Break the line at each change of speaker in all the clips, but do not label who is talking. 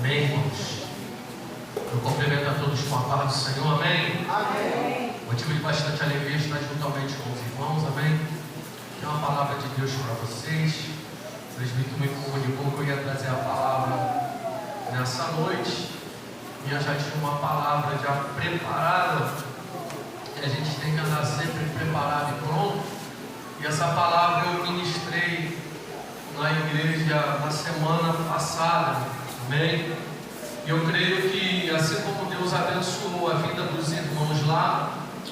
Amém, irmãos? Eu cumprimento a todos com a paz do Senhor, amém?
Amém.
Motivo de bastante alegria estar juntamente com os irmãos, amém? Tem uma palavra de Deus para vocês. O presbítero me comunicou que eu ia trazer a palavra nessa noite. E eu já tinha uma palavra já preparada, que a gente tem que andar sempre preparado e pronto. E essa palavra eu ministrei na igreja na semana passada, amém? E eu creio que, assim como Deus abençoou a vida dos irmãos lá,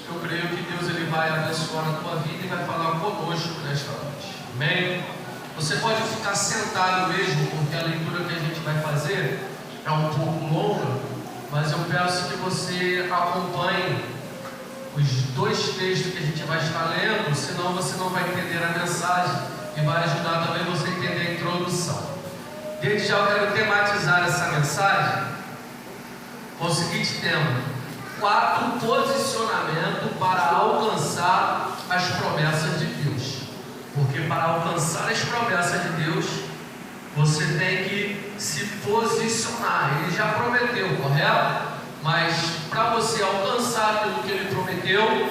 eu creio que Deus ele vai abençoar a tua vida e vai falar conosco nesta noite, amém? Você pode ficar sentado mesmo, porque a leitura que a gente vai fazer é um pouco longa, mas eu peço que você acompanhe os dois textos que a gente vai estar lendo, senão você não vai entender a mensagem e vai ajudar também você a entender a introdução. Desde já eu quero tematizar essa mensagem com o seguinte tema: 4 posicionamentos para alcançar as promessas de Deus. Porque para alcançar as promessas de Deus, você tem que se posicionar. Ele já prometeu, correto? Mas para você alcançar aquilo que Ele prometeu,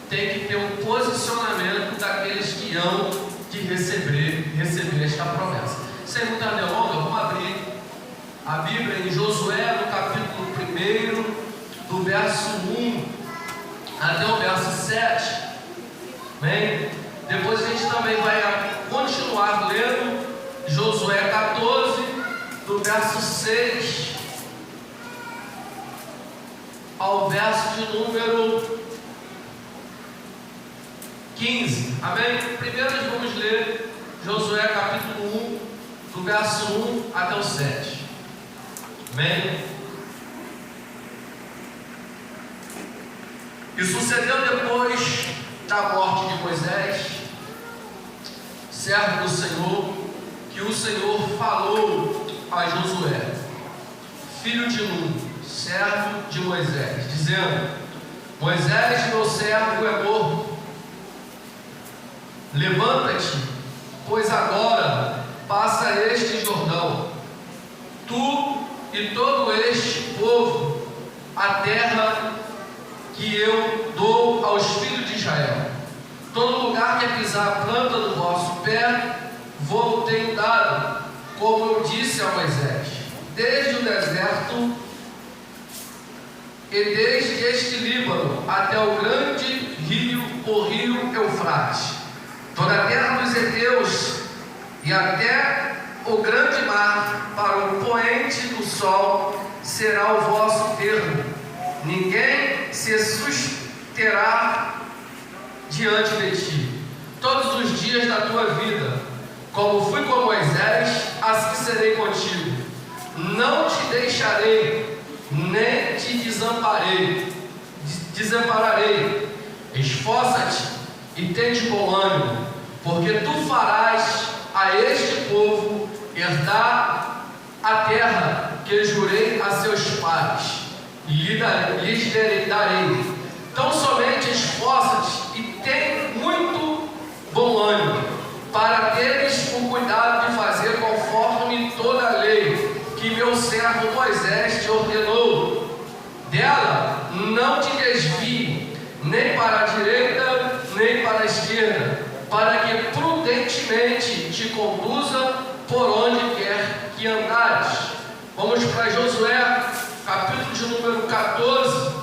tem que ter um posicionamento daqueles que hão de receber esta promessa. Sem muita delonga, vamos abrir a Bíblia em Josué, no capítulo 1, do verso 1 até o verso 7. Amém? Depois a gente também vai continuar lendo Josué 14, do verso 6 ao verso de número 15. Amém? Primeiro nós vamos ler Josué capítulo 1, do verso 1 até o 7. Amém? E sucedeu depois da morte de Moisés, servo do Senhor, que o Senhor falou a Josué, filho de Nun, servo de Moisés, dizendo: Moisés, meu servo, é morto. Levanta-te, pois agora passa este Jordão, tu e todo este povo, a terra que eu dou aos filhos de Israel. Todo lugar que pisar a planta do vosso pé, vou tenho dado, como eu disse a Moisés, desde o deserto e desde este Líbano até o grande rio, o rio Eufrates, toda a terra dos heteus e até o grande mar, para o poente do sol, será o vosso termo. Ninguém se susterá diante de ti todos os dias da tua vida. Como fui com Moisés, assim serei contigo. Não te deixarei, nem te desampararei. Esforça-te e tende bom ânimo, porque tu farás a este povo herdar a terra que jurei a seus pais, e lhes darei. Então somente esforça-te e tem muito bom ânimo, para teres o cuidado de fazer conforme toda a lei que meu servo Moisés te ordenou. Dela não te desvie, nem para a direita, nem para a esquerda, para que prudentemente te conduza por onde quer que andares. Vamos para Josué, capítulo de número 14,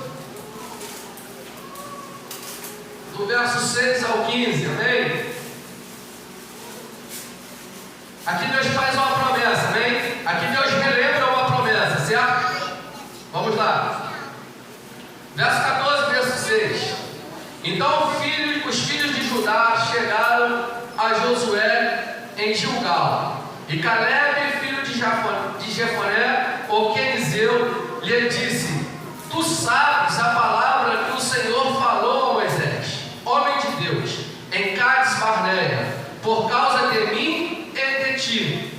do verso 6 ao 15, amém? Aqui Deus faz uma promessa, amém? Aqui Deus relembra uma promessa, certo? Vamos lá. Verso 14, verso 6. Então os filhos de Judá chegaram a Josué em Gilgal, e Caleb, filho de Jefoné, o quenizeu, lhe disse: Tu sabes a palavra que o Senhor falou a Moisés, homem de Deus, em Cades Barneia, por causa de mim e de ti.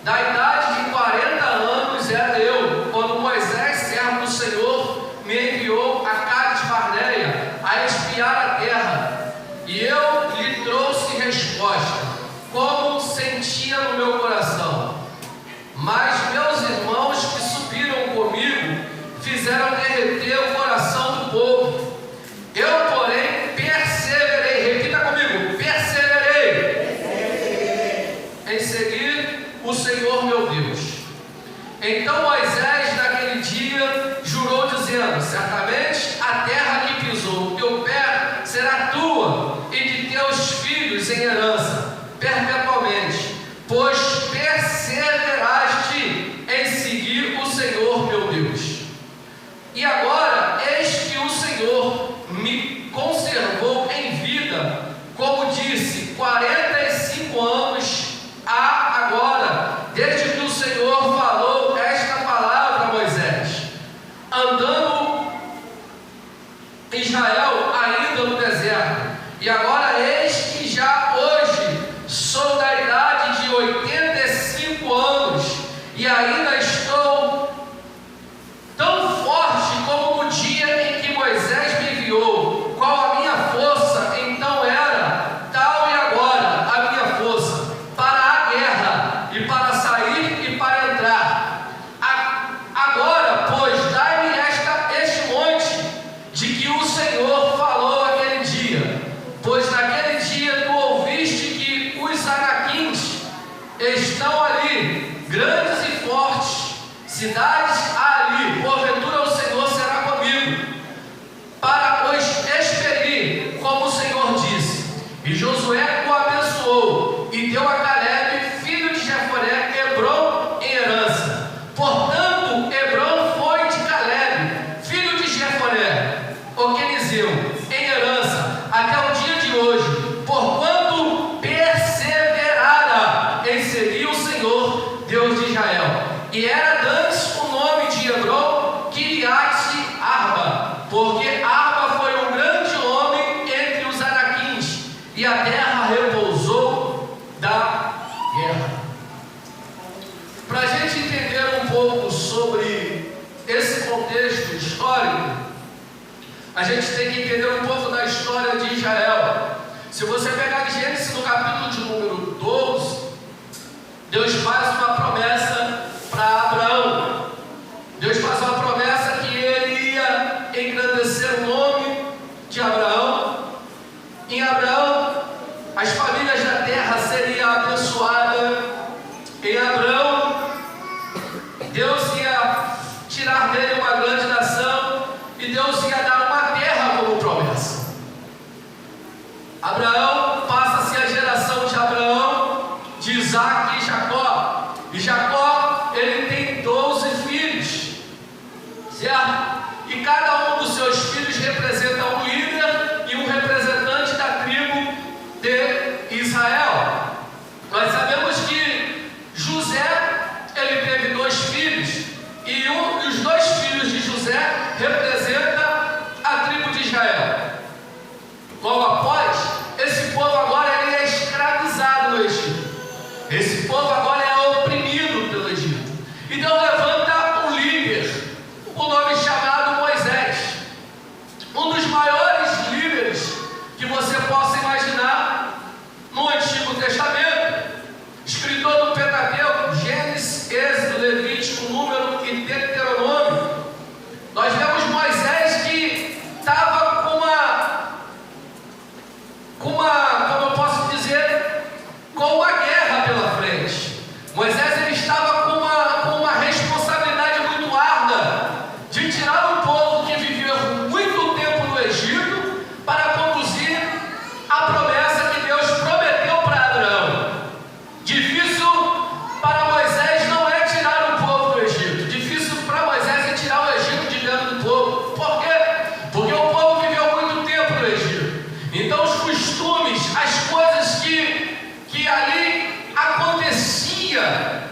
Da idade de 40 anos era eu, quando Moisés, servo do Senhor, me enviou a Cades Barneia a espiar a terra, e eu lhe trouxe resposta, como sentia no meu coração. Mas meus irmãos que em seguir o Senhor meu Deus. Então Moisés naquele dia jurou dizendo: certamente a terra que pisou o teu pé será tua e de teus filhos em herança perpetuamente, pois perseveraste em seguir o Senhor meu Deus. E agora eis que o Senhor me conservou em vida, como disse, 45 anos há agora, desde que o Senhor falou esta palavra a Moisés, andando Israel ainda no deserto. E agora eis que já hoje sou da idade de 85 anos e ainda estou tão forte como no dia em que Moisés me enviou. Qual a minha força então era, tal e agora a minha força para a guerra e para sair e para entrar. Agora, pois, dai-me este monte de que o Senhor falou aquele dia, pois naquele dia tu ouviste que os anaquins estão ali, grandes e fortes, cidades ali, porventura o Senhor será comigo, para os expelir, como o Senhor disse. E Josué o abençoou, e deu a Caleb, filho de Jefoné, Hebrom em herança. Portanto, Hebrom foi de Caleb, filho de Jefoné, o quenizeu, em herança, até o dia de hoje, porquanto perseverara em seguir o Senhor, Deus de Israel. E era dantes o nome de Hebrom, Kiriat Arba, porque Arba foi um grande homem entre os anaquins, e a terra repousou da guerra. Para a gente entender um pouco sobre esse contexto histórico, a gente tem que entender um pouco da história de Israel. Se você pegar Gênesis no capítulo de número 12, Deus faz uma promessa para Abraão. Deus faz uma promessa que ele ia engrandecer o nome de Abraão. Em Abraão, as famílias da terra seriam abençoadas. Em Abraão, Deus ia tirar dele uma grande nação, e Deus ia dar uma terra como promessa. Abraão passa-se a geração de Abraão, de Isaac e Jacó. E Jacó, ele tem 12 filhos, certo? E cada um dos seus filhos representa um líder e um representante da tribo de Israel. Nós sabemos que José, ele teve 2 filhos, e os 2 filhos de José representam a tribo de Israel. Logo após, esse povo agora ele é escravizado no Egito. Esse povo agora é oprimido pelo Egito. E Deus levanta um líder, o nome chamado Moisés, um dos maiores líderes que você possa imaginar no Antigo Testamento, escritor do Pentateuco, Gênesis, Êxodo, Levítico, Número e Deuteronômio. Nós vemos Moisés que estava com como eu posso dizer, com uma guerra pela frente. Moisés ele estava com uma responsabilidade muito árdua de tirar um povo que viveu muito tempo no Egito para conduzir a promessa que Deus prometeu para Abraão. Difícil para Moisés não é tirar o povo do Egito. Difícil para Moisés é tirar o Egito de dentro do povo. Por quê? Porque o povo viveu muito tempo no Egito. Então os costumes, as coisas que ali acontecia,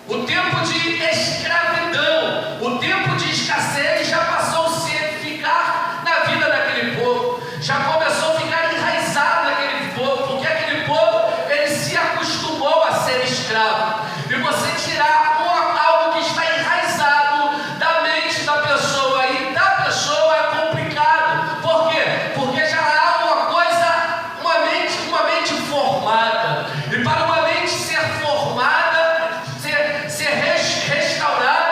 o tempo de escravidão, o tempo de escassez já passou a ficar na vida daquele povo, já começou a ficar enraizado naquele povo, porque aquele povo ele se acostumou a ser escravo. E você tirar algo que está enraizado da mente da pessoa e da pessoa é complicado. Por quê? Porque já há uma mente formada. E para uma mente ser formada, ser restaurada,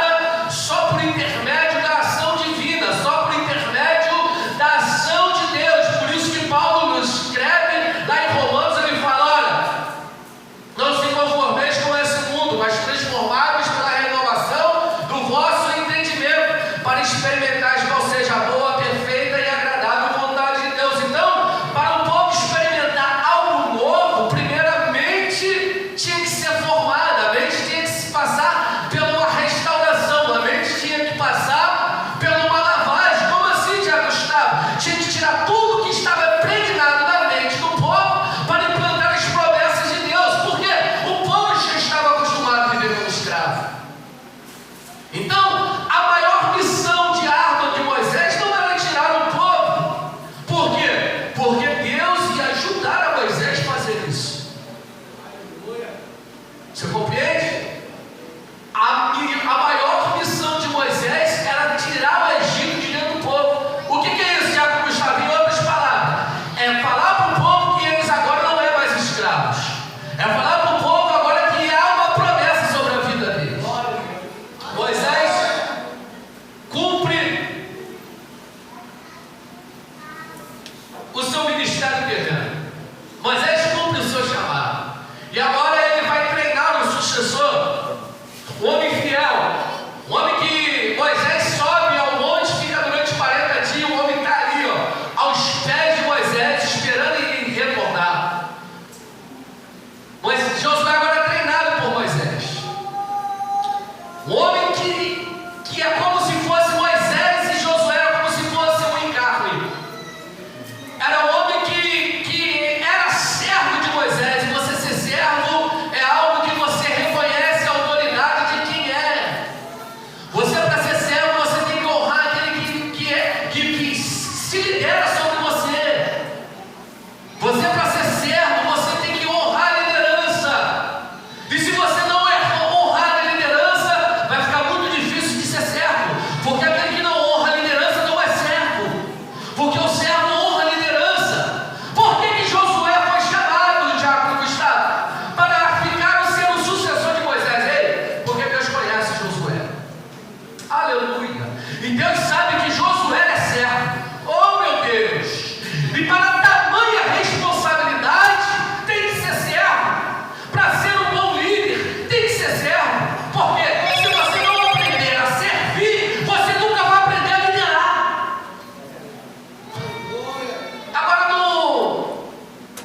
compreende? A maior missão de Moisés era tirar o Egito de dentro do povo. O que é isso, Tiago Gustavo? Em outras palavras, é falar para o povo que eles agora não é mais escravos. É falar para o povo agora que há uma promessa sobre a vida deles. Moisés cumpre o seu ministério terreno. Moisés cumpre o seu chamado. E agora ele vai treinar o sucessor, o homem fiel, o homem que Moisés sobe ao monte, fica durante 40 dias, o homem está ali, ó, aos pés de Moisés, esperando ele retornar. Mas Josué agora é treinado por Moisés. Um homem que é como se fosse Moisés, e Josué era como se fosse um encarne. Era um homem que era servo de Moisés. E você ser servo é algo que você reconhece a autoridade de quem é. Você, para ser servo, você tem que honrar aquele que se lidera sobre você. Você, para ser servo, você tem que honrar a liderança. E se você não honrar a liderança, vai ficar muito difícil de ser servo. Porque aquele que não honra a liderança não é servo. Porque o servo honra a liderança. Por que Josué foi chamado, Tiago Gustavo, para ficar sendo o sucessor de Moisés? Ei, porque Deus conhece Josué. Aleluia. E Deus sabe que Josué é servo. Oh, meu Deus. E para tamanha responsabilidade, tem que ser servo. Para ser um bom líder, tem que ser servo. Porque se você não aprender a servir, você nunca vai aprender a liderar. Agora,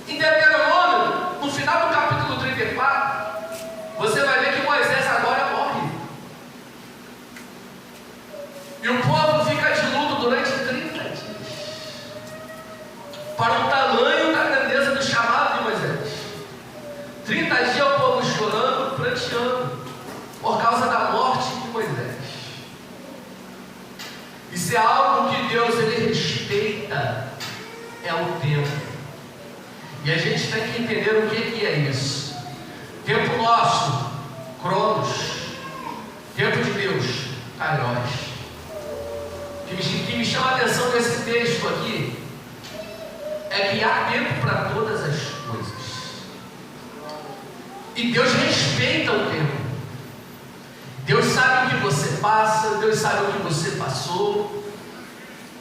em Deuteronômio, no final do capítulo 34, você vai ver que Moisés agora morre. E o povo fica de luto durante 30 dias. Para o tamanho da grandeza do chamado de Moisés. 30 dias o povo chorando, pranteando, por causa da morte de Moisés. Isso é algo que Deus ele respeita, é o tempo. E a gente tem que entender o que é isso. Tempo nosso, Cronos. Tempo de Deus, Kairos. O que me chama a atenção nesse texto aqui é que há tempo para todas as coisas. E Deus respeita o tempo. Deus sabe o que você passa, Deus sabe o que você passou.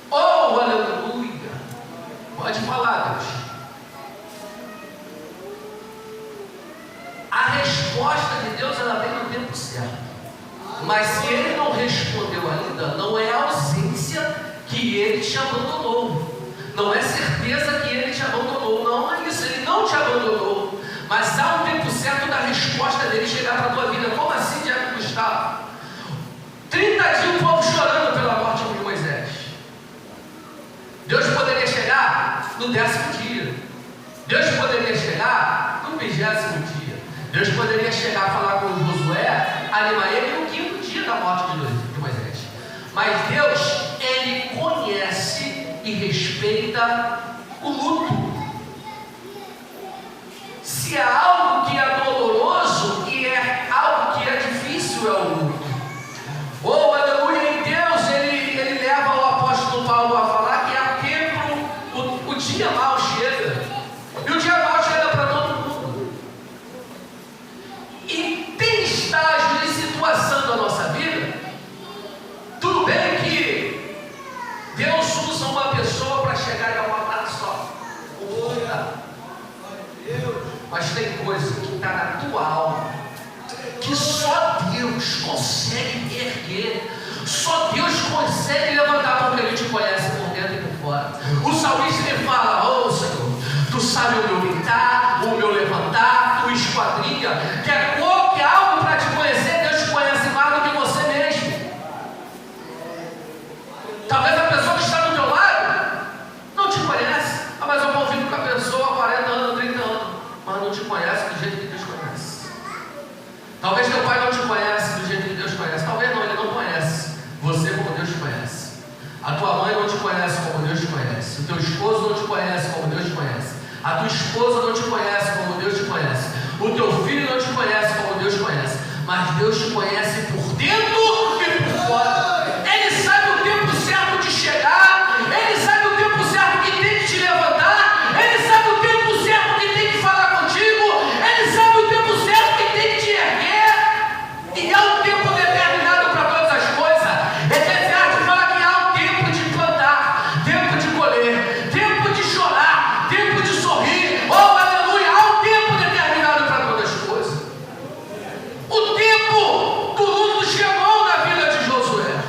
Oh, aleluia! Pode falar, Deus. A resposta de Deus, ela vem no tempo certo. Mas se Ele não respondeu ainda, não é ausência que Ele te abandonou. Não é certeza que Ele te abandonou. Não é isso, Ele não te abandonou. Mas há um tempo certo da resposta dele chegar para a tua vida. Como assim, Tiago Gustavo? 30 dias o povo chorando pela morte de Moisés. Deus poderia chegar no 10º dia. Deus poderia chegar no 20º dia. Deus poderia chegar a falar com Josué, animar ele no 5º dia da morte de Moisés. Mas Deus, Ele conhece e respeita o luto. Se é algo que é doloroso e é algo que é difícil, é o luto. Oh, aleluia, em Deus, ele leva o apóstolo Paulo a falar que há tempo, o dia mau chega. E o dia mau chega para todo mundo. E tem estágios de situação da nossa vida. Tudo bem que Deus usa uma pessoa para chegar e apontar só. Mas tem coisa que está na tua alma, que só Deus consegue erguer, só Deus consegue levantar, porque Ele te conhece por dentro e por fora. O salmista ele fala: oh Senhor, Tu sabes o meu deitar, o meu levantar, Tu esquadrinha, que é algo para te conhecer. Deus te conhece mais do que você mesmo. Talvez a pessoa que está do teu lado não te conhece. Mas eu convivo com a pessoa há 40 anos, 30 anos, mas não te conhece do jeito que Deus conhece. Talvez teu pai não te conhece do jeito que Deus conhece. Talvez não, ele não conhece você como Deus te conhece. A tua mãe não te conhece como Deus te conhece. O teu esposo não te conhece como Deus te conhece. A tua esposa não te conhece como Deus te conhece. O teu filho não te conhece como Deus te mas Deus te conhece por dentro e por fora. Ele sabe o tempo certo de chegar, Ele sabe o tempo certo que tem que te levantar, Ele sabe o tempo certo que tem que falar contigo, Ele sabe o tempo certo que tem que te erguer, e há um tempo determinado para todas as coisas. Eclesiastes fala que há um tempo de plantar, tempo de colher, tempo de chorar, tempo de sorrir. Oh, aleluia, há um tempo determinado para todas as coisas. O tempo do luto chegou na vida de Josué,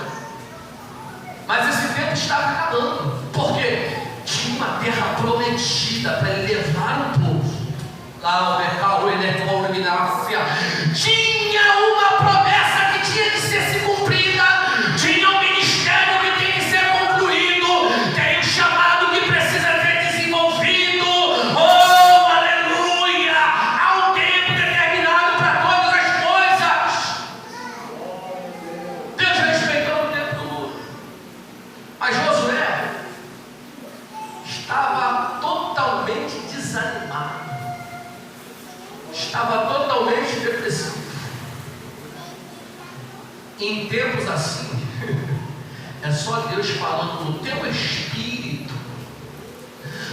mas esse tempo estava acabando, porque tinha uma terra prometida para ele levar o povo. Lá o Mercado, tinha uma promessa que tinha que ser se cumprida, tinha um ministério que tem que ser concluído, tem um chamado que precisa ser desenvolvido. Oh, aleluia! Há um tempo determinado para todas as coisas. Deus respeitou o tempo do luto, mas Josué estava totalmente desanimado, estava totalmente depressivo. Em tempos assim, é só Deus falando no teu espírito,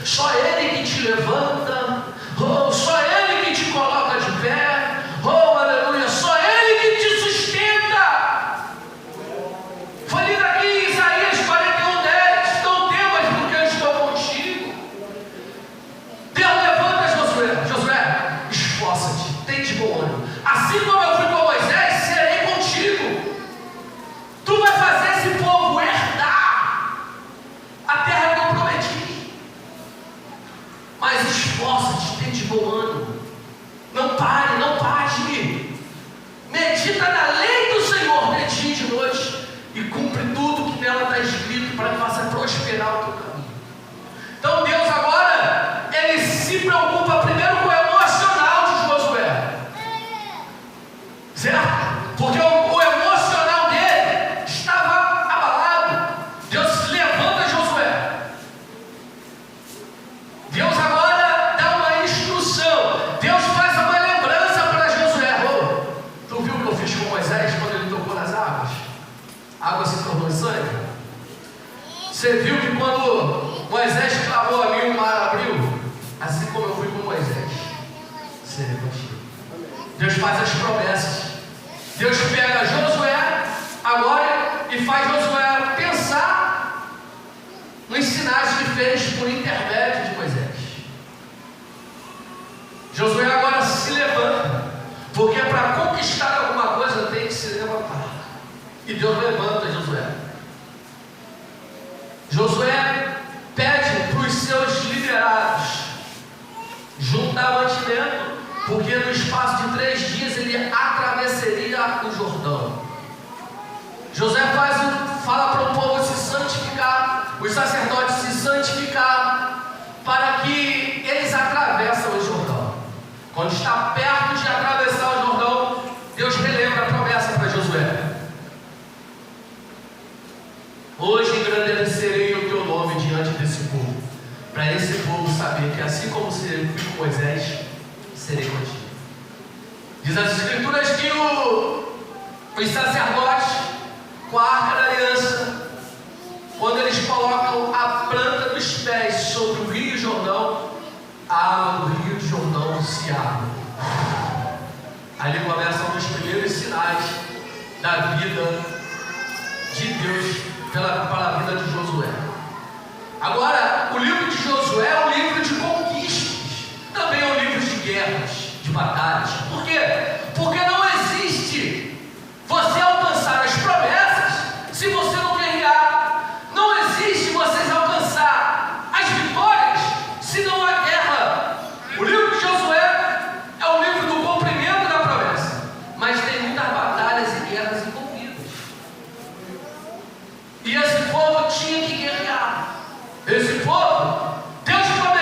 só Ele que te levanta, oh, só Ele que te coloca de pé, oh, aleluia, só Ele que te sustenta. Foi lido aqui em Isaías 41:10, não temas porque eu estou contigo. Deus levanta Josué, Josué, esforça-te, tem de bom ânimo, assim como eu fui com Moisés, serei contigo. Tu vai fazer esse povo herdar a terra que eu prometi. Mas esforça-te, tem de bom ânimo. Não pare, não pare. Medita na lei do Senhor de dia e de noite, e cumpre tudo que nela está escrito, para que faça prosperar o teu caminho. Então Deus agora, Ele se preocupa primeiro com o emocional de Josué, certo? Porque o emocional dele estava abalado. Deus levanta Josué. Deus agora dá uma instrução. Deus faz uma lembrança para Josué. Oh, tu viu o que eu fiz com Moisés quando ele tocou nas águas? A água se tornou sangue. Você viu que quando Moisés clamou ali, o mar abriu? Assim como eu fui com Moisés, serei contigo. Deus faz as promessas. Deus pega Josué agora e faz Josué pensar nos sinais que fez por intermédio de Moisés. Josué agora se levanta, porque para conquistar alguma coisa tem que se levantar. E Deus levanta Josué. Josué pede para os seus liderados juntar mantimento, porque no espaço de 3 dias ele atravessaria o Jordão. Josué fala para o povo se santificar, os sacerdotes se santificar, para que eles atravessem o Jordão. Quando está perto de atravessar o Jordão, Deus relembra a promessa para Josué. Hoje engrandecerei o teu nome diante desse povo, para esse povo saber que assim como serei com Moisés, serei contigo. Diz as Escrituras que os sacerdotes, com a arca da aliança, quando eles colocam a planta dos pés sobre o rio Jordão, a água do rio Jordão se abre. Ali começam um dos primeiros sinais da vida de Deus para a vida de Josué. Agora, o livro de Josué é um livro de conquistas, também é um livro de guerras, de batalhas. Por quê? Porque não existe você alcançar as promessas se você não guerrear. Não existe você alcançar as vitórias se não há guerra. O livro de Josué é o livro do cumprimento da promessa, mas tem muitas batalhas e guerras envolvidas. E esse povo tinha que guerrear. Esse povo, Deus prometeu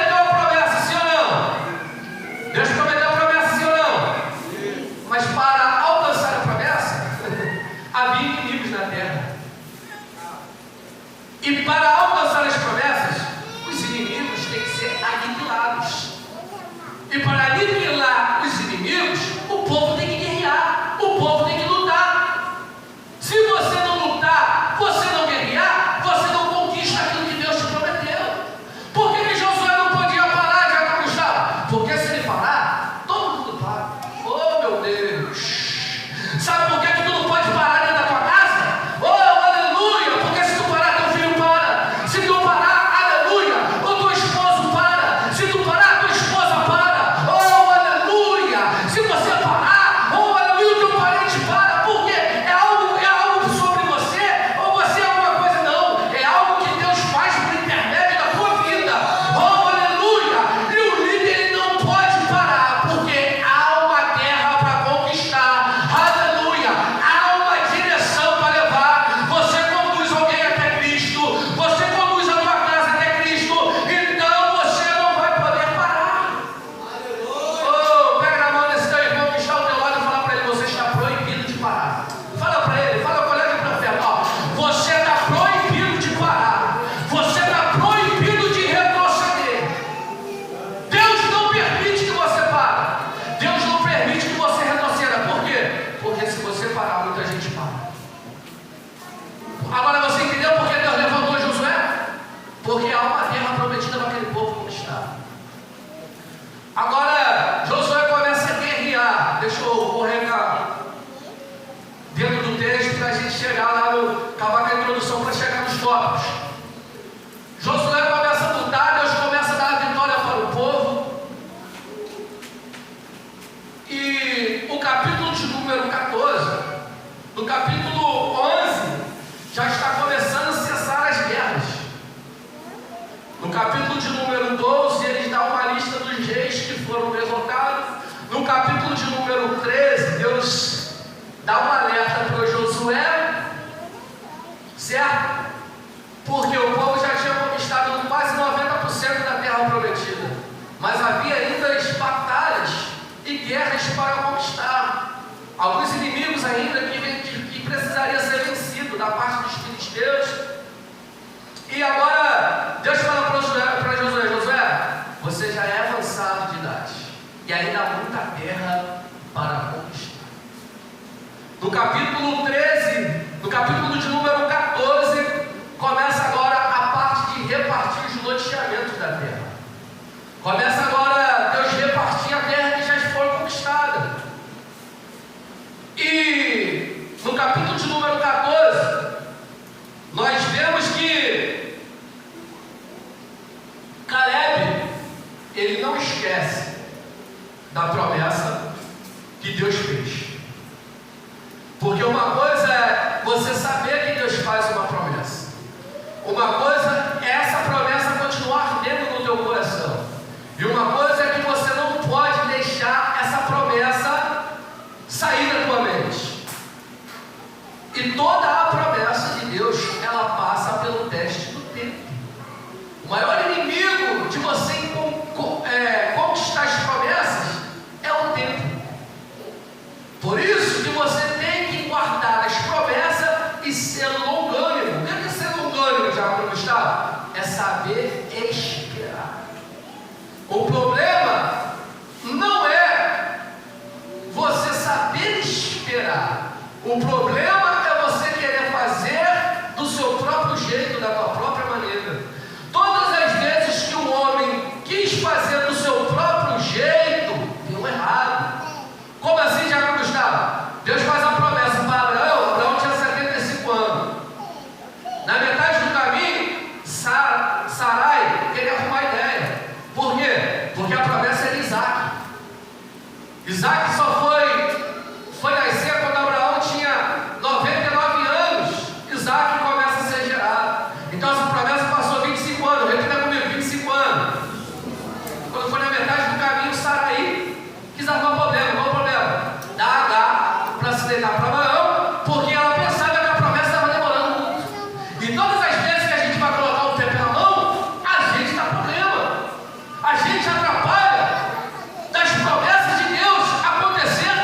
No capítulo 11, já está começando a cessar as guerras. No capítulo de número 12, ele dá uma lista dos reis que foram derrotados. No capítulo de número 13, Deus dá uma alerta para Josué, certo? Porque o povo já tinha conquistado quase 90% da terra prometida, mas havia ainda as batalhas e guerras para conquistar. Alguns inimigos ainda que precisaria ser vencido da parte dos filisteus. E agora Deus fala para Josué: você já é avançado de idade e ainda há muita terra para conquistar. No capítulo 13, no capítulo de número 14, começa agora a parte de repartir os loteamentos da terra. Começa agora Deus repartir a terra que já foi conquistada. E no capítulo de número 14, nós vemos que Caleb, ele não esquece da promessa que Deus fez. Porque uma coisa é você saber que Deus faz uma promessa. Uma coisa é essa promessa continuar dentro do teu coração. E uma coisa é que você não pode deixar essa promessa sair da tua mente. E toda a promessa de Deus, ela passa pelo teste do tempo. O maior inimigo de você conquistar as promessas é o tempo. Por isso que você tem que guardar as promessas e ser longânimo. O que é ser longânimo, já para Gustavo? É saber esperar. O problema não é você saber esperar. O problema é você querer fazer do seu próprio jeito, da tua própria maneira. Todas as vezes que o homem quis fazer do seu próprio jeito, deu errado. Como assim, Jacob Gustavo? Deus faz a promessa para Abraão. Abraão tinha 75 anos. Na metade do caminho, Sarai queria arrumar ideia. Por quê? Porque a promessa era Isaac. Isaac só foi nascer quando Abraão tinha 99 anos. Isaac começa a ser gerado. Então essa promessa passou 25 anos. Repita comigo, 25 anos. Quando foi na metade do caminho, Sarai quis arrumar problema. Qual o problema? Dar H para se deitar para Abraão, porque ela pensava que a promessa estava demorando muito. E todas as vezes que a gente vai colocar o pé pela mão, a gente dá problema. A gente atrapalha das promessas de Deus acontecer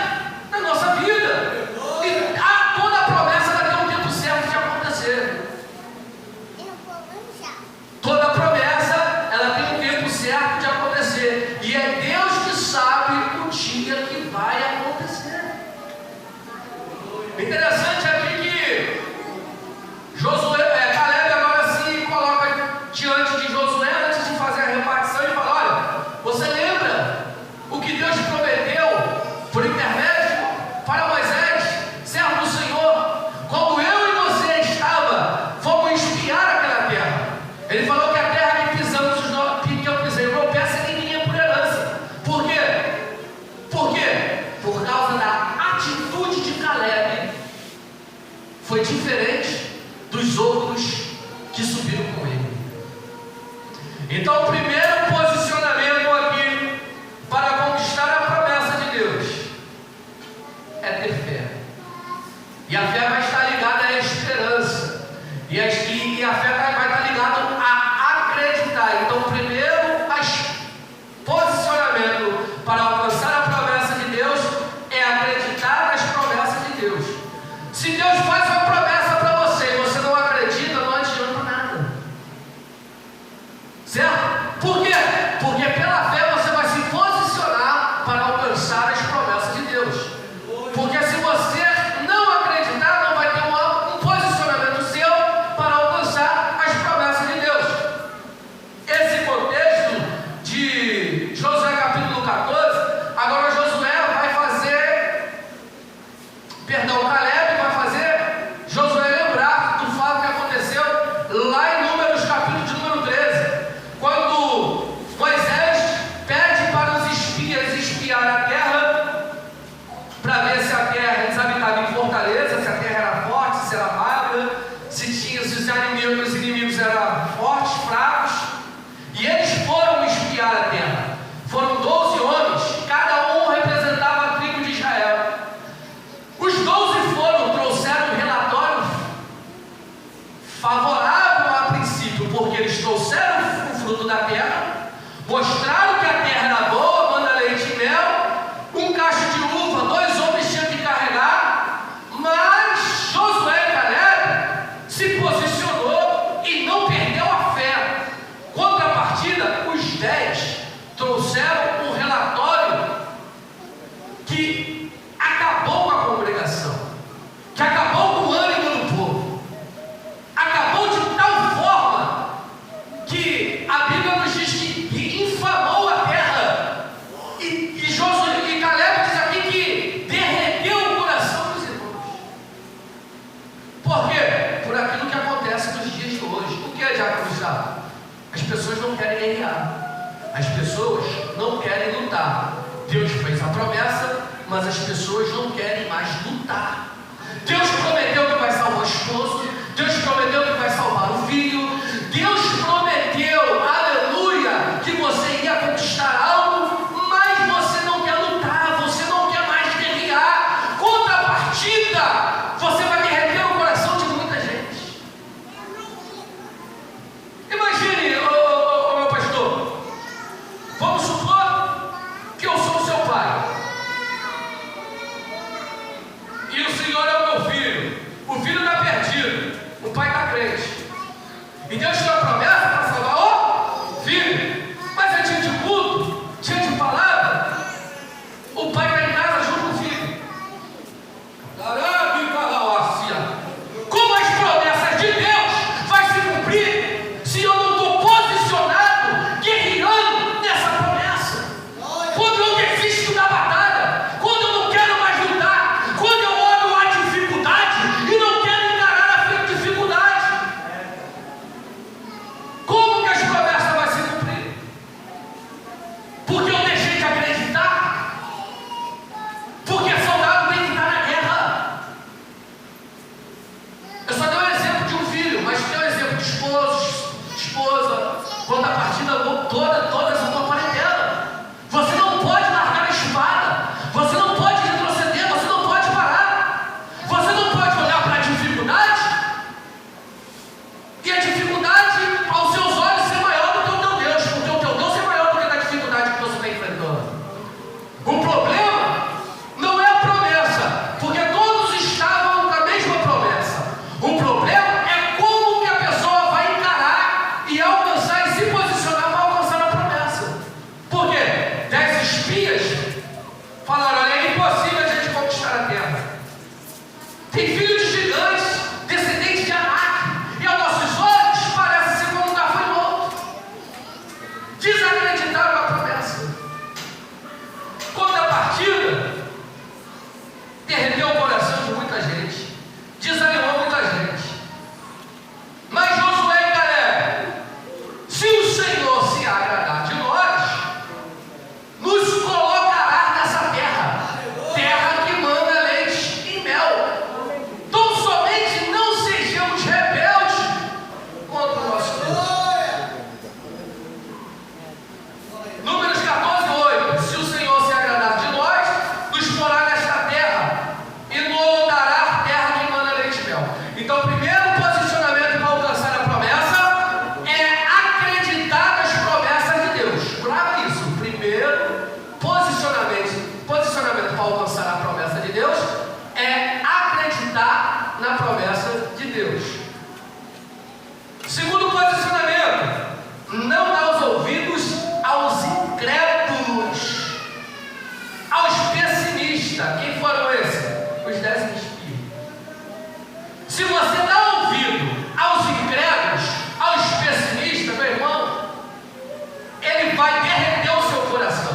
na nossa vida. E toda a promessa ela tem um tempo certo de acontecer. Toda promessa ela tem um tempo certo de acontecer. E é Deus que sabe o dia que vai acontecer. Interessante aqui que Caleb agora se coloca diante de Josué antes de fazer a repartição e fala: olha, você lembra o que Deus prometeu por intermédio para Moisés, servo do Senhor, quando eu e você fomos espiar aquela terra? Ele falou que a terra que eu pisei o meu pé seria minha por herança. Por quê? Por quê? Por causa da atitude de Caleb. Foi diferente dos outros que subiram com ele. Então, o primeiro posicionamento aqui para conquistar a promessa de Deus é ter fé. E a fé vai estar ligada à esperança. E a fé vai estar ligada a acreditar. Então, o primeiro posicionamento para alcançar a promessa de Deus é acreditar nas promessas de Deus. Se Deus faz uma promessa para você e você não acredita, não adianta nada. Certo? Por quê? Porque pela fé você vai se posicionar para alcançar as promessas de Deus. Porque se você não acreditar, não vai ter um posicionamento seu para alcançar as promessas de Deus. Esse contexto de Josué capítulo 14, agora Josué vai fazer, Caleb vai fazer Josué lembrar do fato que aconteceu lá em Números capítulo de número 13, quando Moisés pede para os espias espiar a terra para ver se a terra eles habitavam em fortaleza, se a terra pessoas não querem guerrear, as pessoas não querem lutar. Deus fez a promessa, mas as pessoas não querem mais lutar. Deus prometeu que vai salvar o esposo, Deus prometeu que vai salvar o filho, Deus prometeu, aleluia, que você ia conquistar algo, mas você não quer lutar, você não quer mais guerrear. Contrapartida, você vai derreter o coração de muita gente. Imagine, meu pastor, vamos supor que eu sou o seu pai e o senhor é o meu filho. O filho está perdido, o pai está crente, e Deus te deu a promessa para salvar o filho, mas é dia de culto, dia de palavra, o pai está em casa junto com o filho. Como as promessas de Deus vai se cumprir se eu não estou posicionado, guerreando nessa promessa? Quando eu desisto da batalha, quando eu não quero mais lutar, quando eu olho a dificuldade e não quero encarar a dificuldade, como que as promessas vão se cumprir? Porque eu deixei de acreditar? Porque soldado tem que estar na guerra. Eu só dei um exemplo de um filho, mas tem um exemplo de esposa, quando a partida todas a tua parentela. Você não pode largar a espada, você não pode retroceder, você não pode parar, você não pode olhar para a dificuldade e a dificuldade aos seus olhos ser maior do que o teu Deus, porque o teu Deus é maior do que a dificuldade que você está enfrentando. O problema não é a promessa, porque todos estavam com a mesma promessa. O problema é como que a pessoa vai encarar e alcançar e se posicionar para alcançar a promessa. Por quê? 10 espias falaram: olha, é impossível a gente conquistar a terra. Tem filho de gigantes, descendente de Anak, e aos nossos olhos parece ser como um gafanhoto. Desacreditaram na promessa. Contrapartida, derreteu o coração de muita gente, desanimou muita gente. Mas Josué e Caleb, se o Senhor se agradar de nós, nos colocará nessa terra, terra que manda leite e mel. Tão somente não sejamos rebeldes contra o nosso Deus. Números 14:8. Se o Senhor se agradar de nós, nos porá nesta terra e nos dará terra que manda leite e mel. Então, o primeiro posicionamento para alcançar a promessa é acreditar nas promessas de Deus. Grava isso. O primeiro posicionamento para alcançar a promessa de Deus é acreditar na promessa de Deus. Segundo posicionamento, não dar os ouvidos aos incrédulos, aos pessimistas. Quem foram esses? Os 10 espias. Se você dá ouvido aos incrédulos, aos pessimistas, meu irmão, ele vai derreter o seu coração,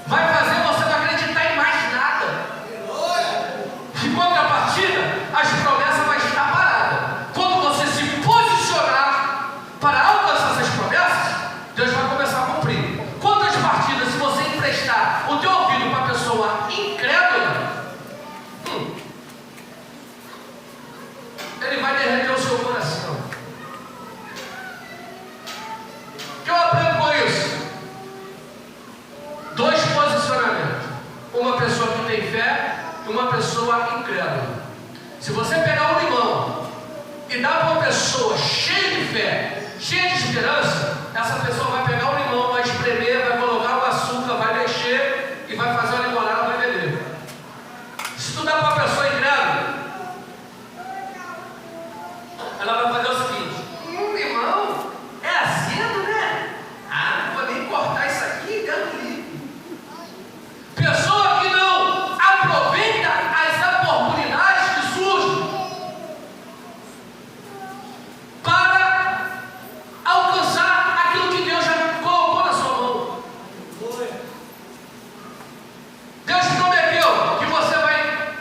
vai fazer você não acreditar em mais nada. Em contrapartida, as promessas vão estar paradas. Quando você se posicionar para alcançar essas promessas, Deus vai começar a cumprir. Contrapartida, se você emprestar o teu ouvido para a pessoa incrédula, ele vai derreter o seu coração. O que eu aprendo com isso? 2 posicionamentos: uma pessoa que tem fé e uma pessoa incrédula. Se você pegar um limão e dar para uma pessoa cheia de fé, cheia de esperança, essa pessoa vai pegar o limão, vai espremer, vai colocar o açúcar, vai mexer e vai fazer uma limonada, vai beber. Se tu dá para uma pessoa incrédula, ela vai fazer o seguinte: limão é azedo, né? Não vou nem cortar isso aqui, Deus me livre. Pessoa que não aproveita as oportunidades que surgem para alcançar aquilo que Deus já colocou na sua mão. Deus prometeu que você vai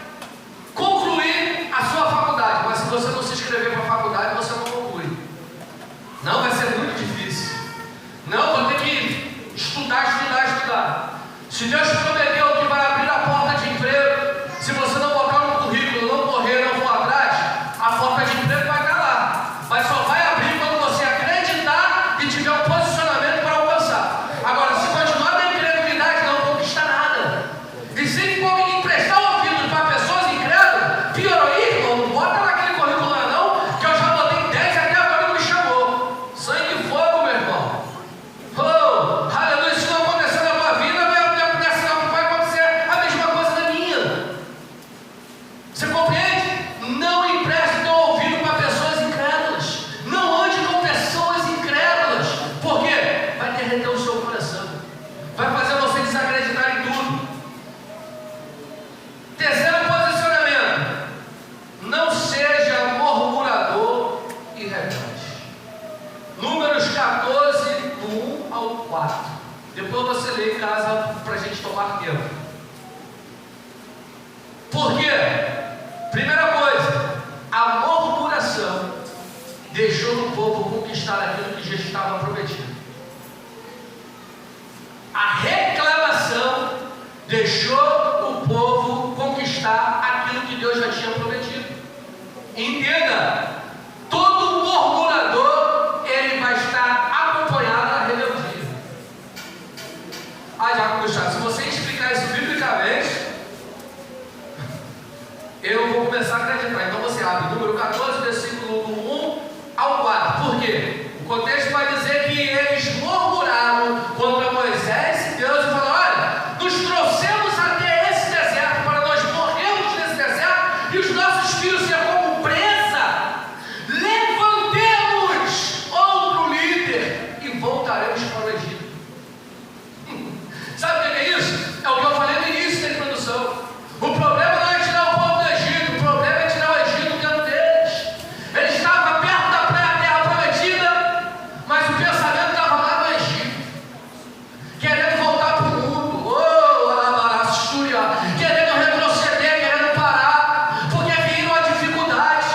Primeira coisa, a murmuração deixou o povo conquistar aquilo que já estava prometido. A reclamação deixou o povo conquistar aquilo que Deus já tinha prometido. Entenda, todo murmurador, ele vai estar acompanhado da rebeldia. Diácono Gustavo, se você explicar isso biblicamente, eu vou começar a acreditar. Então você abre número 14, versículo 1 ao 4. Por quê? O contexto vai dizer que eles murmuraram contra Moisés e Deus e falaram: olha, nos trouxemos até esse deserto para nós morrermos nesse deserto e os nossos filhos ser como presa. Levantemos outro líder e voltaremos para o Egito. Sabe o que é isso? É o que eu falei no início da introdução. O problema não é tirar o povo do Egito, o problema é tirar o Egito dentro deles. Ele estava perto da terra prometida, mas o pensamento estava lá no Egito, querendo voltar para o mundo, querendo retroceder, querendo parar, porque viram a dificuldade.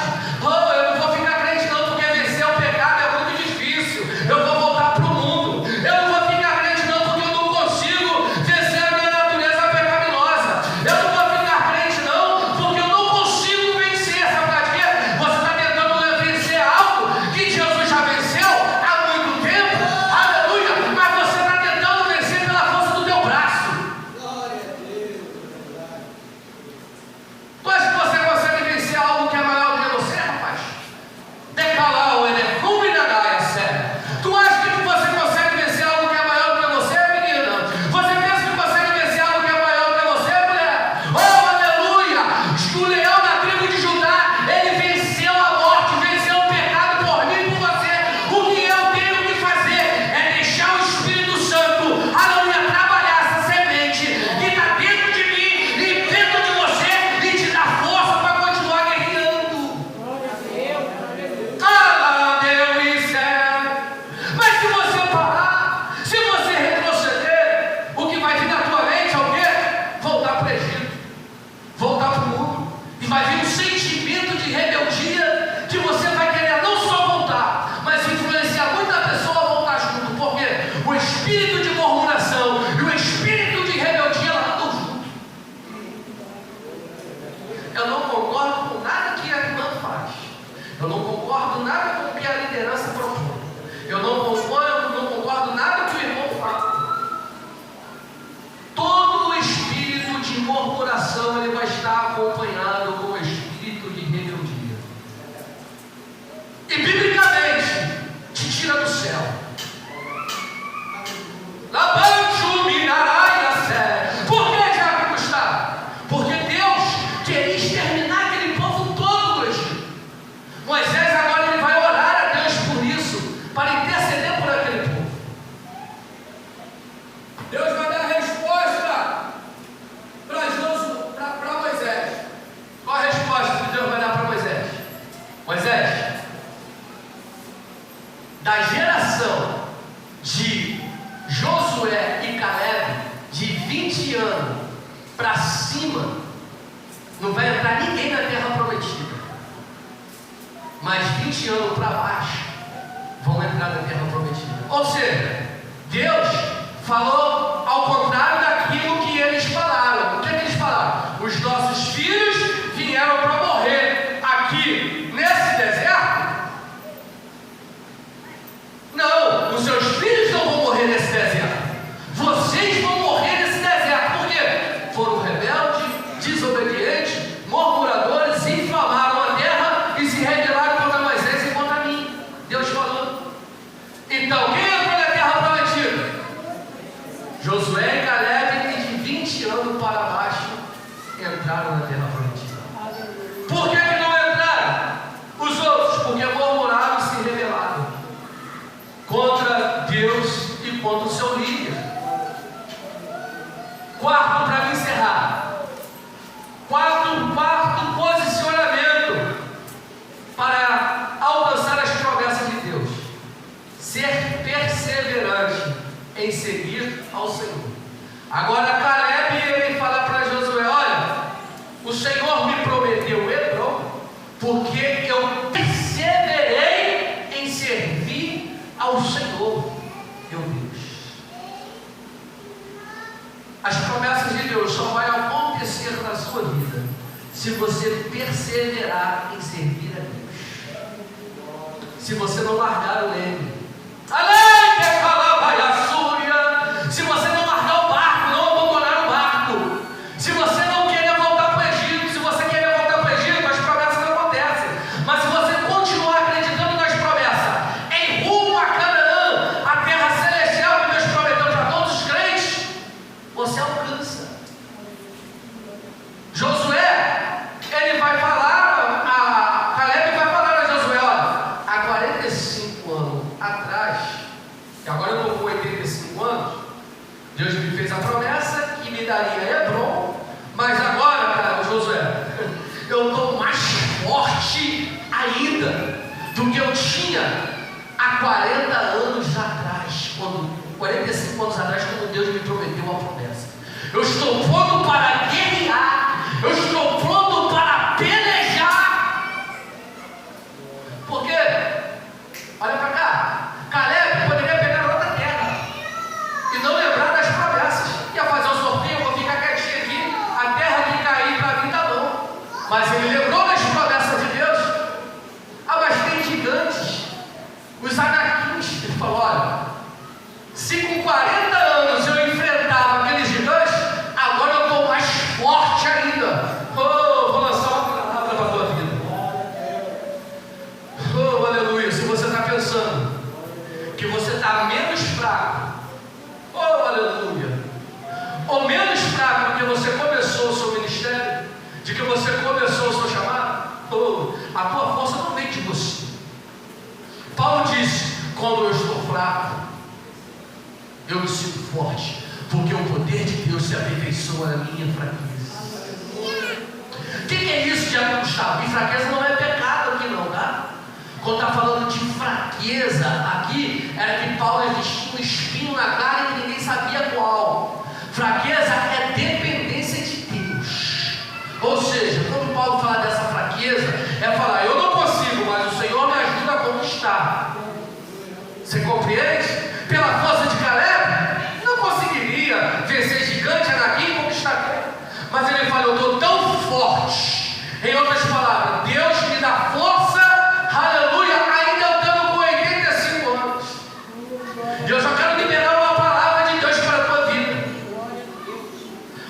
Eu não vou ficar crente não, porque vencer o pecado é muito difícil, eu vou voltar para o mundo. Eu não vou ficar crente não, porque eu não consigo vencer a minha natureza pecaminosa. Eu não vou ficar crente não, porque eu não consigo vencer. Sabe por quê? Você está tentando vencer algo que Jesus já venceu há muito tempo, aleluia, mas você está tentando vencer pela força do teu braço. Tu acha que você consegue vencer algo que é maior do que você, rapaz? Decalau, ele é combinadaia, sério. Tu acha que você consegue vencer algo que é maior do que você, menina? Você pensa que consegue vencer algo que é maior do que você, mulher? Oh, aleluia! O leão da tribo de Judá, ele venceu a morte, venceu o pecado por mim e por você. O que eu tenho que fazer é deixar o Espírito Santo, aleluia, trabalhar essa semente que está dentro de mim e dentro de você e te dar força para continuar guerreando. Mas se você parar, se você retroceder, o que vai vir na tua mente é o quê? Voltar para o Egito, voltar para o mundo, e vai vir um sentimento de rebeldia que você vai querer não só voltar, mas influenciar muita pessoa a voltar junto, porque o espírito de murmuração e o espírito de rebeldia andam juntos. Eu não concordo com nada que a irmã faz, eu não concordo nada com o que a liderança propõe, eu não concordo nada com o que o irmão fala. Todo o espírito de murmuração, ele vai estar acompanhado com o espírito de rebeldia. E biblicamente, te tira do céu. Por que, Diácono Gustavo? Porque Deus queria exterminar aquele povo todo do Egito. Moisés agora ele vai orar a Deus por isso, para interceder por aquele povo. Deus vai dar a resposta para Moisés. Qual a resposta que Deus vai dar para Moisés? Moisés, da geração de Josué e Caleb, de 20 anos para cima, não vai entrar ninguém na terra prometida, mas 20 anos para baixo vão entrar na terra prometida. Ou seja, Deus falou ao contrário daquilo que eles falaram. O que eles falaram? Os nossos filhos vieram para morrer aqui nesse deserto? Não, os seus filhos não vão morrer nesse deserto. Vocês vão morrer nesse deserto. Por quê? Foram rebeldes, desobedientes, murmuradores, inflamaram a terra e se rebelaram contra Moisés e contra mim. Deus falou. Então, quem entrou na terra prometida? Josué e Caleb, que de 20 anos para baixo entraram na terra prometida. Por que não entraram? Os outros, porque murmuraram e se rebelaram contra Deus e contra o seu líder. Quarto, para encerrar, quarto posicionamento para alcançar as promessas de Deus: ser perseverante em seguir ao Senhor. Agora Caleb, ele fala para Josué: olha, o Senhor me prometeu se você perseverar em servir a Deus. Se você não largar o leme. Se você não largar o barco, não abandonar o barco. Se você não querer voltar para o Egito, se você querer voltar para o Egito, as promessas não acontecem. Mas se você continuar acreditando nas promessas, em rumo a Canaã, a terra celestial que Deus prometeu para todos os crentes, você alcança. Josué, ele vai falar, Caleb vai falar a Josué, olha, há 45 anos atrás, e agora eu estou com 85 anos, Deus me fez a promessa que me daria Hebron, mas agora, cara, Josué, eu estou mais forte ainda do que eu tinha há 40 anos atrás, 45 anos atrás, quando Deus me prometeu a promessa. Eu estou pronto para guerrear, eu estou pronto para pelejar. Por quê? Olha para cá, Caleb poderia pegar outra terra e não lembrar das promessas. Ia fazer um sorteio, eu vou ficar quietinho aqui, a terra que cair para mim tá bom. Mas ele lembrou das promessas de Deus. Ah, mas tem gigantes, os anaquins. Ele falou, olha, se com 40 anos eu enfrentava aqueles gigantes, agora eu estou mais forte ainda. Oh, vou lançar uma palavra para a tua vida. Oh, aleluia. Se você está pensando que você está menos fraco, oh, aleluia, ou menos fraco porque você começou o seu ministério, de que você começou o seu chamado, oh, a tua força não vem de você. Paulo disse, quando eu estou fraco, eu me sinto forte, porque o poder de Deus se aperfeiçoa na minha fraqueza. O que é isso, Diabo Gustavo? E fraqueza não é pecado aqui não, tá? Quando está falando de fraqueza aqui, era que Paulo existia um espinho na carne que ninguém sabia qual. Fraqueza é dependência de Deus. Ou seja, quando Paulo fala dessa fraqueza, é falar, eu não consigo, mas o Senhor me ajuda a conquistar. Você compreende? Pela força de Caleb, não conseguiria vencer gigante, anaquim e conquistar terra. Mas ele fala, eu estou tão forte. Em outras palavras, Deus me dá força, aleluia, ainda eu estando com 85 anos. E eu já quero liberar uma palavra de Deus para a tua vida.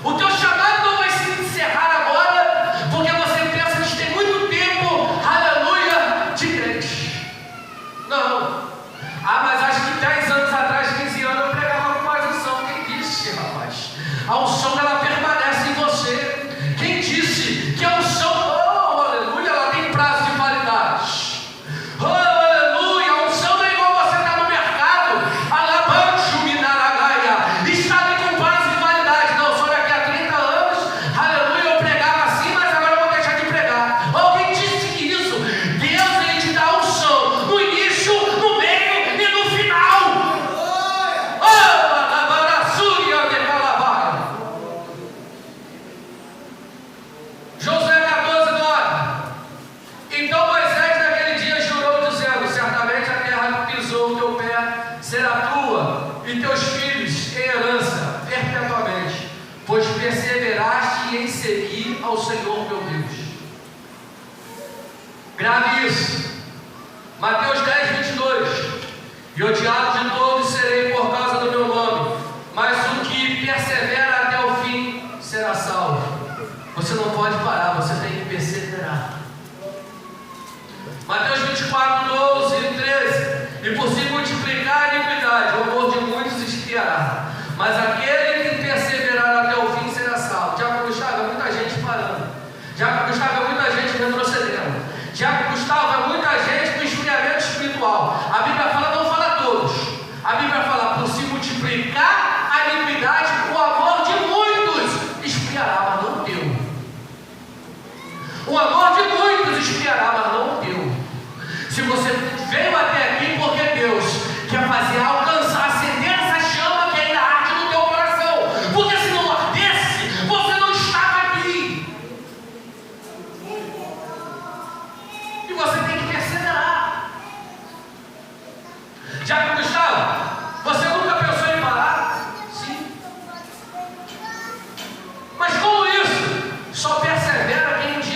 O teu chamado não vai se encerrar agora, porque você pensa que tem muito tempo, aleluia, de crente. Não. Ah, mas acho que 10 anos atrás, 15 anos, eu pregava com mais unção. Quem disse, rapaz? A unção, ela permanece em você. Quem disse que a unção, oh, aleluia, ela tem prazo de validade? Oh, aleluia, a unção não é igual você está no mercado, alabancho, minaragaia, está ali com prazo de validade. Não, só daqui a 30 anos, aleluia, eu pregava assim, mas agora eu vou deixar de pregar. Oh, quem disse que isso? Deus, ele te dá a unção no início, no meio e no final. Oh, alabançúria de calabaia. Josué 14:9. Então Moisés naquele dia jurou, dizendo, certamente a terra que pisou o teu pé será tua e teus filhos em herança perpetuamente, pois perseveraste em seguir ao Senhor meu Deus. Grave isso. Mateus 10:22. E odiado de todos serei por causa do meu nome, mas o que persevera até o fim será salvo. Você não pode parar, você tem que perseverar. Mateus 24:12 e 13. E por se multiplicar a iniquidade, o amor de muitos esfriará, mas aquele que perseverar até o fim será salvo. Diabo Gustavo, é muita gente parando. Diabo Gustavo, é muita gente retrocedendo. Diabo Gustavo, é muita gente no esfriamento espiritual. A Bíblia fala, não fala todos. A Bíblia fala, por se multiplicar a iniquidade, o amor de muitos esfriará, mas não o teu. O amor de muitos esfriará, mas não o teu. Se você veio até aqui porque Deus quer fazer alcançar, acender essa chama que ainda arde no teu coração, porque se não ardesse, você não estava aqui. E você tem que perseverar. Diabo Gustavo, você nunca pensou em parar? Sim. Mas como isso? Só persevera quem um dia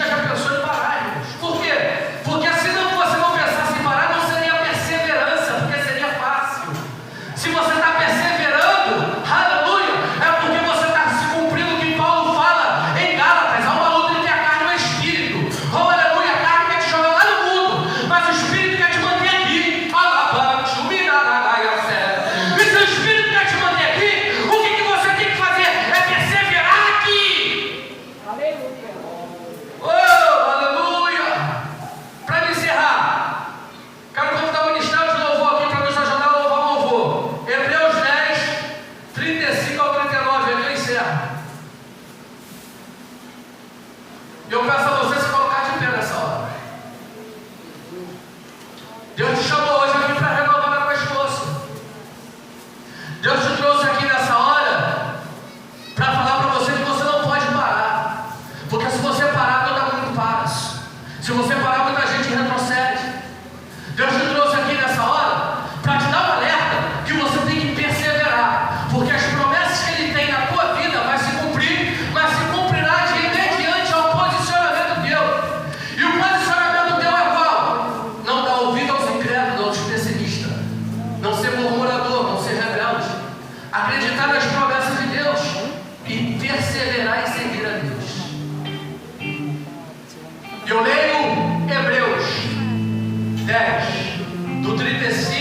Se você parar, muita gente retrocede. Deus te trouxe aqui nessa hora para te dar um alerta que você tem que perseverar, porque as promessas que Ele tem na tua vida vai se cumprir, mas se cumprirá mediante ao posicionamento teu. E o posicionamento teu é qual? Não dar ouvido aos incrédulos, aos pessimistas, não ser murmurador, não ser rebelde, acreditar nas promessas de Deus e perseverar e seguir a Deus. Eu leio Hebreus 10, do 35